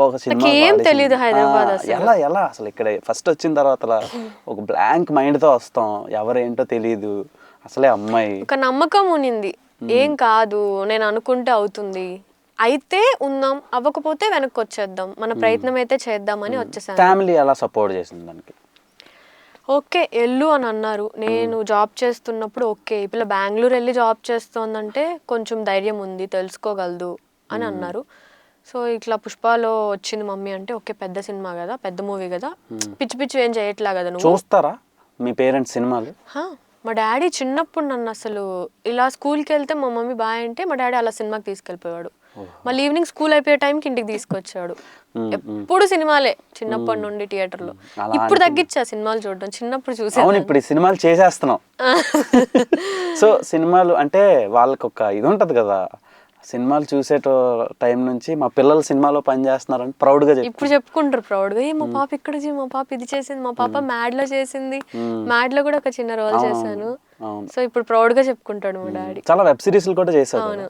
ఒక సినిమా నాకేం తెలీదు హైదరాబాద్ అసలు. ఎలా అసలు ఇక్కడ ఫస్ట్ వచ్చిన తర్వాత ఒక బ్లాంక్ మైండ్తో వస్తాం, ఎవరేంటో తెలీదు, అసలే అమ్మాయి. ఒక నమ్మకం ఉన్నింది, ఏం కాదు, నేను అనుకుంటే అవుతుంది, అయితే ఉందాం, అవ్వకపోతే వెనక్కి వచ్చేద్దాం, మన ప్రయత్నం అయితే చేద్దామని వచ్చేసాను. ఫ్యామిలీ ఎలా సపోర్ట్ చేసింది దానికి? ఓకే వెళ్ళు అని అన్నారు. నేను జాబ్ చేస్తున్నప్పుడు ఓకే ఈ పిల్ల బెంగళూరు వెళ్ళి జాబ్ చేస్తోందంటే కొంచెం ధైర్యం ఉంది, తెలుసుకోగలదు అని అన్నారు. సో ఇట్లా పుష్పలో వచ్చింది మమ్మీ అంటే ఓకే పెద్ద సినిమా కదా, పెద్ద మూవీ కదా, పిచ్చి పిచ్చి ఏం చేయట్లా కదా నువ్వు. చూస్తారా మీ పేరెంట్స్ సినిమాలు? మా డాడీ చిన్నప్పుడు నన్ను అసలు ఇలా స్కూల్కి వెళ్తే మా మమ్మీ బాయ్ అంటే మా డాడీ అలా సినిమాకి తీసుకెళ్ళిపోయాడు. మళ్ళీ ఈవినింగ్ స్కూల్ అయిపోయే టైంకి ఇంటికి తీసుకొచ్చాడు. ఎప్పుడు సినిమాలే చిన్నప్పటి నుండి థియేటర్లో. ఇప్పుడు తగ్గించా సినిమాలు చూడడం, చిన్నప్పుడు చూసాను. ఇప్పుడు సినిమాలు చేసేస్తున్నాం. సో సినిమాలు అంటే వాళ్ళకి ఒక ఇది ఉంటుంది కదా, సినిమాలు చూసే టైం నుంచి మా పిల్లలు సినిమాలో పని చేస్తున్నారని ప్రౌడ్గా ఇప్పుడు చెప్పుకుంటారు ప్రౌడ్గా, ఏ మా పాప ఇక్కడ మా పాప ఇది చేసింది, మా పాప మ్యాడ్ లో చేసింది, మ్యాడ్ లో కూడా ఒక చిన్న రోల్ చేశాను. సో ఇప్పుడు ప్రౌడ్ గా చెప్పుకుంటాడు మా డాడీ. చాలా వెబ్ సిరీస్లు కూడా చేశారు.